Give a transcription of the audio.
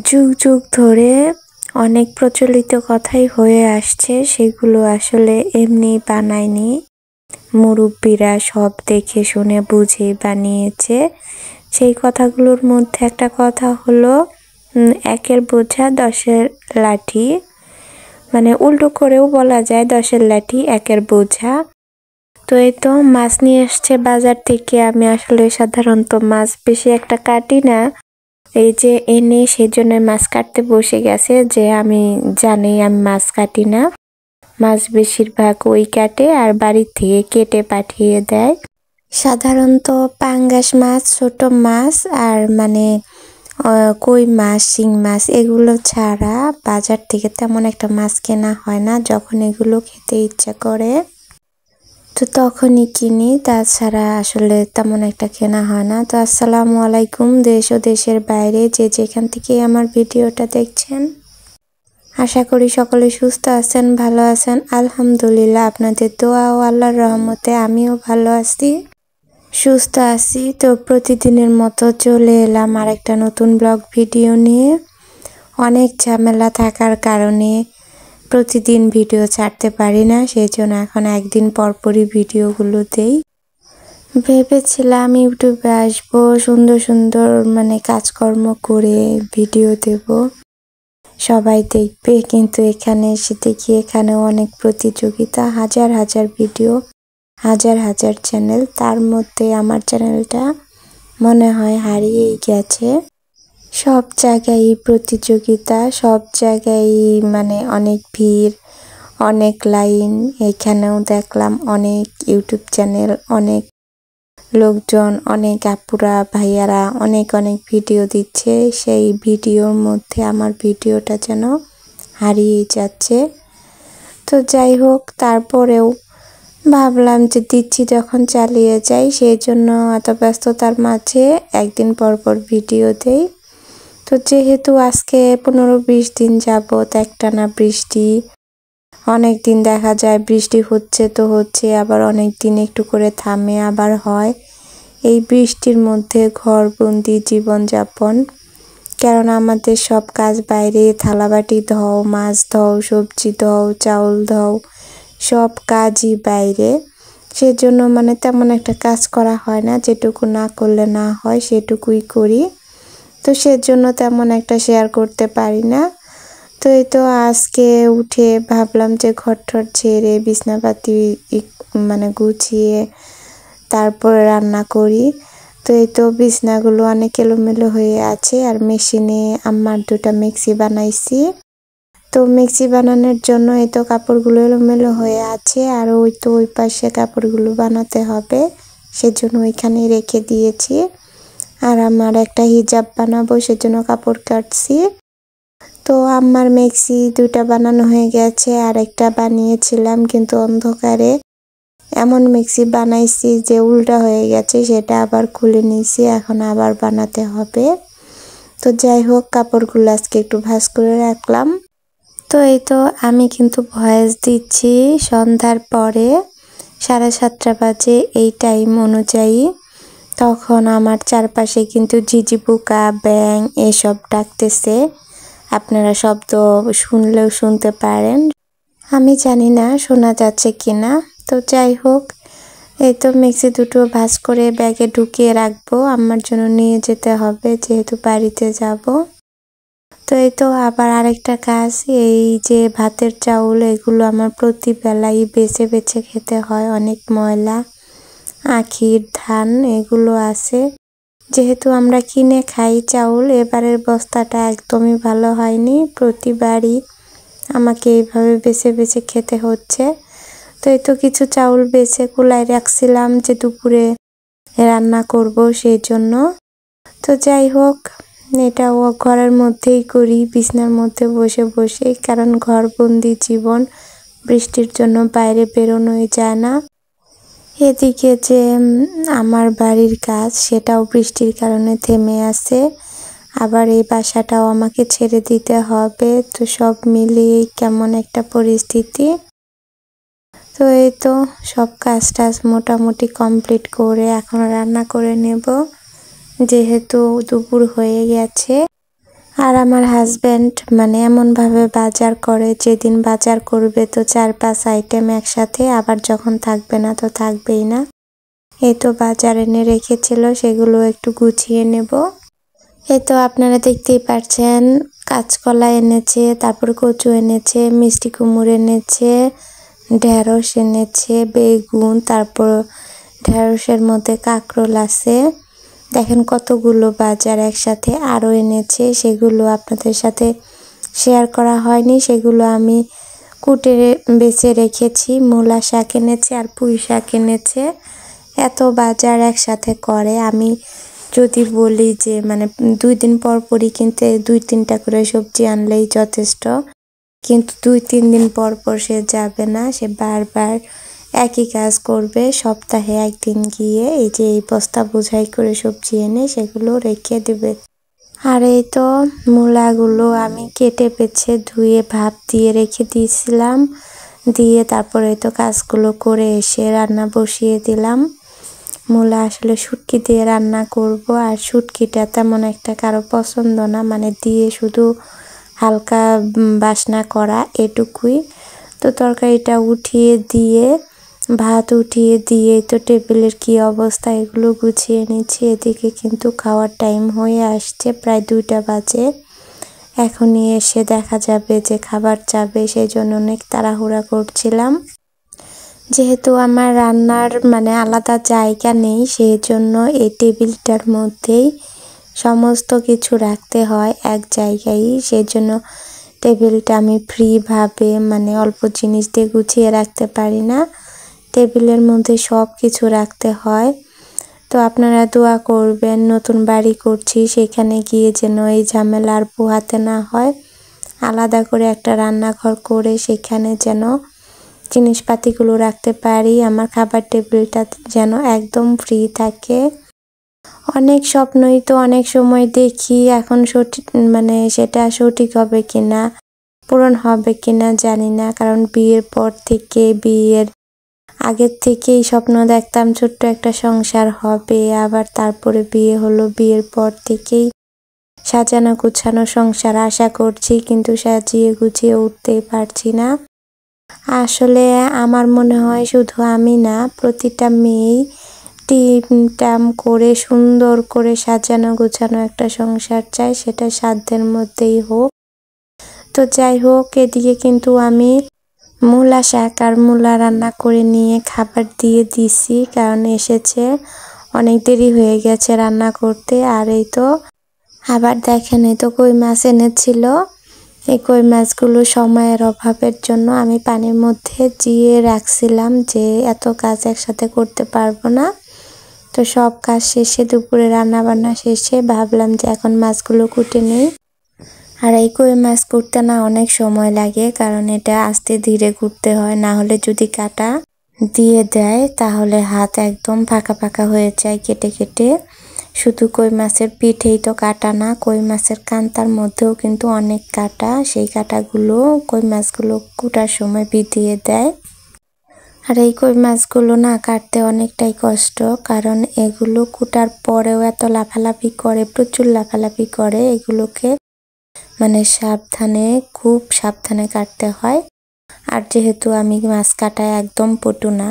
যুগ যুগ ধরে অনেক প্রচলিত কথাই হয়ে আসছে, সেগুলো আসলে এমনি বানায়নি। মুরব্বীরা সব দেখে শুনে বুঝে বানিয়েছে। সেই কথাগুলোর মধ্যে একটা কথা হলো একের বোঝা দশের লাঠি, মানে উল্টো করেও বলা যায় দশের লাঠি একের বোঝা। তো এই তো মাছ নিয়ে এসছে বাজার থেকে। আমি আসলে সাধারণত মাছ বেশি একটা কাটি না, এই যে এনে সেজন্য মাছ কাটতে বসে গেছে, যে আমি জানি আমি মাছ কাটি না। মাছ বেশিরভাগ ওই কাটে আর বাড়ির থেকে কেটে পাঠিয়ে দেয়। সাধারণত পাঙ্গাস মাছ, ছোট মাছ আর কই মাছ, শিং মাছ এগুলো ছাড়া বাজার থেকে তেমন একটা মাছ কেনা হয় না। যখন এগুলো খেতে ইচ্ছা করে তো তখনই কিনি, তাছাড়া আসলে তেমন একটা কেনা হয় না। তো আসসালামু আলাইকুম দেশ ও দেশের বাইরে যে যেখান থেকে আমার ভিডিওটা দেখছেন, আশা করি সকলে সুস্থ আছেন, ভালো আছেন। আলহামদুলিল্লাহ, আপনাদের দোয়া ও আল্লাহর রহমতে আমিও ভালো আছি, সুস্থ আছি। তো প্রতিদিনের মতো চলে এলাম আর একটা নতুন ব্লগ ভিডিও নিয়ে। অনেক ঝামেলা থাকার কারণে প্রতিদিন ভিডিও ছাড়তে পারি না, সেই জন্য এখন একদিন পরপরই ভিডিওগুলো দেই। ভেবেছিলাম ইউটিউবে আসবো, সুন্দর সুন্দর কাজকর্ম করে ভিডিও দেব, সবাই দেখবে। কিন্তু এখানে এসে দেখি এখানেও অনেক প্রতিযোগিতা, হাজার হাজার ভিডিও, হাজার হাজার চ্যানেল, তার মধ্যে আমার চ্যানেলটা মনে হয় হারিয়েই গেছে। সব জায়গায় প্রতিযোগিতা, সব জায়গায় অনেক ভিড়, অনেক লাইন। এখানেও দেখলাম অনেক ইউটিউব চ্যানেল, অনেক লোকজন, অনেক আপুরা ভাইয়ারা অনেক অনেক ভিডিও দিচ্ছে। সেই ভিডিওর মধ্যে আমার ভিডিওটা যেন হারিয়ে যাচ্ছে। তো যাই হোক, তারপরেও ভাবলাম যে দিচ্ছি যখন চালিয়ে যাই, সেই জন্য এত ব্যস্ততার মাঝে একদিন পর পর ভিডিও দেই। তো যেহেতু আজকে 15-20 দিন যাবত একটানা বৃষ্টি, অনেক দিন দেখা যায় বৃষ্টি হচ্ছে তো হচ্ছে, আবার অনেক দিন একটু করে থামে আবার হয়। এই বৃষ্টির মধ্যে ঘরবন্দি জীবনযাপন, কারণ আমাদের সব কাজ বাইরে, থালাবাটি ধোও, মাছ ধোও, সবজি ধোও, চাউল ধোও, সব কাজই বাইরে। সেজন্য তেমন একটা কাজ করা হয় না, যেটুকু না করলে না হয় সেটুকুই করি। তো সেজন্য তেমন একটা শেয়ার করতে পারি না। তো এই তো আজকে উঠে ভাবলাম যে ঘর-টর ঝেড়ে বিছনাপাতি গুছিয়ে তারপরে রান্না করি। তো এই তো বিছনাগুলো অনেক এলোমেলো হয়ে আছে, আর মেশিনে আম্মার 2টা মিক্সি বানাইছি। তো মিক্সি বানানোর জন্য এই তো কাপড়গুলো এলোমেলো হয়ে আছে, আর ওই পাশে কাপড়গুলো বানাতে হবে, সেজন্য ওইখানে রেখে দিয়েছি। আর আমার একটা হিজাব বানাবো, সেজন্য কাপড় কাটছি। তো আমার মিক্সি 2টা বানানো হয়ে গেছে, আর একটা বানিয়েছিলাম কিন্তু অন্ধকারে এমন মিক্সি বানাইছি যে উল্টা হয়ে গেছে, সেটা আবার খুলে নিয়েছি, এখন আবার বানাতে হবে। তো যাই হোক, কাপড়গুলো আজকে একটু ভাঁজ করে রাখলাম। তো এই তো আমি কিন্তু ভয়েস দিচ্ছি সন্ধ্যার পরে, 7:30 বাজে এই টাইম অনুযায়ী। তখন আমার চারপাশে কিন্তু ঝিঝি পোকা, ব্যাঙ এসব ডাকতেছে। আপনারা শব্দ শুনলেও শুনতে পারেন, আমি জানি না শোনা যাচ্ছে কিনা। তো যাই হোক, এই তো মিক্সি 2টো ভাঁজ করে ব্যাগে ঢুকিয়ে রাখবো, আমার জন্য নিয়ে যেতে হবে যেহেতু বাড়িতে যাব। তো এই তো আবার আরেকটা কাজ, এই যে ভাতের চাউল, এগুলো আমার প্রতিবেলাই বেছে বেছে খেতে হয়, অনেক ময়লা, আখির ধান এগুলো আছে। যেহেতু আমরা কিনে খাই চাউল, এবারের বস্তাটা একদমই ভালো হয়নি, প্রতিবারই আমাকে এইভাবে বেছে বেছে খেতে হচ্ছে। তো এই তো কিছু চাউল বেছে কুলায় রাখছিলাম যে দুপুরে রান্না করব সেই জন্য। তো যাই হোক, এটাও ঘরের মধ্যেই করি, বিছনার মধ্যে বসে বসে, কারণ ঘরবন্দি জীবন, বৃষ্টির জন্য বাইরে বেরোনোই যায় না। এদিকে যে আমার বাড়ির কাজ, সেটাও বৃষ্টির কারণে থেমে আছে, আবার এই বাসাটাও আমাকে ছেড়ে দিতে হবে। তো সব মিলিয়ে কেমন একটা পরিস্থিতি। তো এই তো সব কাজ টাজ মোটামুটি কমপ্লিট করে এখন রান্না করে নেব, যেহেতু দুপুর হয়ে গেছে। আর আমার হাজবেন্ড মানে এমনভাবে বাজার করে, যেদিন বাজার করবে তো 4-5 আইটেম একসাথে, আবার যখন থাকবে না তো থাকবেই না। এই তো বাজার এনে রেখেছিল, সেগুলো একটু গুছিয়ে নেব। এই তো আপনারা দেখতেই পাচ্ছেন, কাঁচকলা এনেছে, তারপর কচু এনেছে, মিষ্টি কুমড় এনেছে, ঢেঁড়স এনেছে, বেগুন, তারপর ঢেঁড়সের মধ্যে কাঁকরোল আছে। দেখেন কতগুলো বাজার একসাথে আরও এনেছে, সেগুলো আপনাদের সাথে শেয়ার করা হয়নি, সেগুলো আমি কুটে বেছে রেখেছি। মূলা শাক এনেছে আর পুঁই শাক এনেছে। এত বাজার একসাথে করে, আমি যদি বলি যে মানে 2 দিন পর পরই কিনতে 2-3টা করে সবজি আনলেই যথেষ্ট, কিন্তু 2-3 দিন পর পর সে যাবে না, সে বারবার একই কাজ করবে। সপ্তাহে একদিন গিয়ে এই যে এই বস্তা বোঝাই করে সবজি এনে সেগুলো রেখে দেবে। আর এই তো মূলাগুলো আমি কেটে বেছে ধুয়ে ভাপ দিয়ে রেখে দিয়েছিলাম, দিয়ে তারপরে তো কাজগুলো করে এসে রান্না বসিয়ে দিলাম। মূলা আসলে শুটকি দিয়ে রান্না করব, আর শুটকিটা তেমন একটা কারো পছন্দ না, মানে দিয়ে শুধু হালকা বাসনা করা এটুকুই। তো তরকারিটা উঠিয়ে দিয়ে, ভাত উঠিয়ে দিয়ে তো টেবিলের কি অবস্থা এগুলো গুছিয়ে নিচ্ছি। এদিকে কিন্তু খাওয়ার টাইম হয়ে আসছে, প্রায় 2টা বাজে। এখনই এসে দেখা যাবে যে খাবার চাবে, সেই জন্য অনেক তাড়াহুড়া করছিলাম। যেহেতু আমার রান্নার মানে আলাদা জায়গা নেই, সেই জন্য এই টেবিলটার মধ্যেই সমস্ত কিছু রাখতে হয় এক জায়গায়, সেই জন্য টেবিলটা আমি ফ্রিভাবে মানে অল্প জিনিস দিয়ে গুছিয়ে রাখতে পারি না, টেবিলের মধ্যে সব কিছু রাখতে হয়। তো আপনারা দোয়া করবেন, নতুন বাড়ি করছি সেখানে গিয়ে যেন এই ঝামেলা আর পোহাতে না হয়। আলাদা করে একটা রান্নাঘর করে সেখানে যেন জিনিসপাতিগুলো রাখতে পারি, আমার খাবার টেবিলটা যেন একদম ফ্রি থাকে। অনেক স্বপ্নই তো অনেক সময় দেখি, এখন সঠিক মানে সেটা সঠিক হবে কিনা, পূরণ হবে কিনা জানি না, কারণ বিয়ের পর থেকে, বিয়ের আগের থেকেই স্বপ্ন দেখতাম ছোট্ট একটা সংসার হবে, আবার তারপরে বিয়ে হলো, বিয়ের পর থেকেই সাজানো গুছানো সংসার আশা করছি, কিন্তু সাজিয়ে গুছিয়ে উঠতেই পারছি না। আসলে আমার মনে হয় শুধু আমি না, প্রতিটা মেয়েই টিমটাম করে সুন্দর করে সাজানো গোছানো একটা সংসার চাই, সেটা সাধ্যের মধ্যেই হোক। তো যাই হোক, এদিকে কিন্তু আমি মূলা শাক আর মূলা রান্না করে নিয়ে খাবার দিয়ে দিছি, কারণ এসেছে, অনেক দেরি হয়ে গেছে রান্না করতে। আর এই তো আবার দেখেন, এই তো কই মাছ এনেছিল, এই কই মাছগুলো সময়ের অভাবের জন্য আমি পানির মধ্যে জিয়ে রাখছিলাম, যে এত কাজ একসাথে করতে পারবো না। তো সব কাজ শেষে, দুপুরে রান্না বান্না শেষে ভাবলাম যে এখন মাছগুলো কুটে নেই। আর এই কই মাছ কুটতে না অনেক সময় লাগে, কারণ এটা আস্তে ধীরে কুটতে হয়, না হলে যদি কাটা দিয়ে দেয় তাহলে হাত একদম ফাঁকা ফাঁকা হয়ে যায় কেটে কেটে। শুধু কই মাছের পিঠেই তো কাটা না, কই মাছের কান্তার মধ্যেও কিন্তু অনেক কাটা, সেই কাটাগুলো কই মাছগুলো কুটার সময় বিধিয়ে দেয়। আর এই কই মাছগুলো না কাটতে অনেকটাই কষ্ট, কারণ এগুলো কুটার পরেও এত লাফালাফি করে, প্রচুর লাফালাফি করে, এগুলোকে মানে সাবধানে, খুব সাবধানে কাটতে হয়। আর যেহেতু আমি মাছ কাটায় একদম পটু না,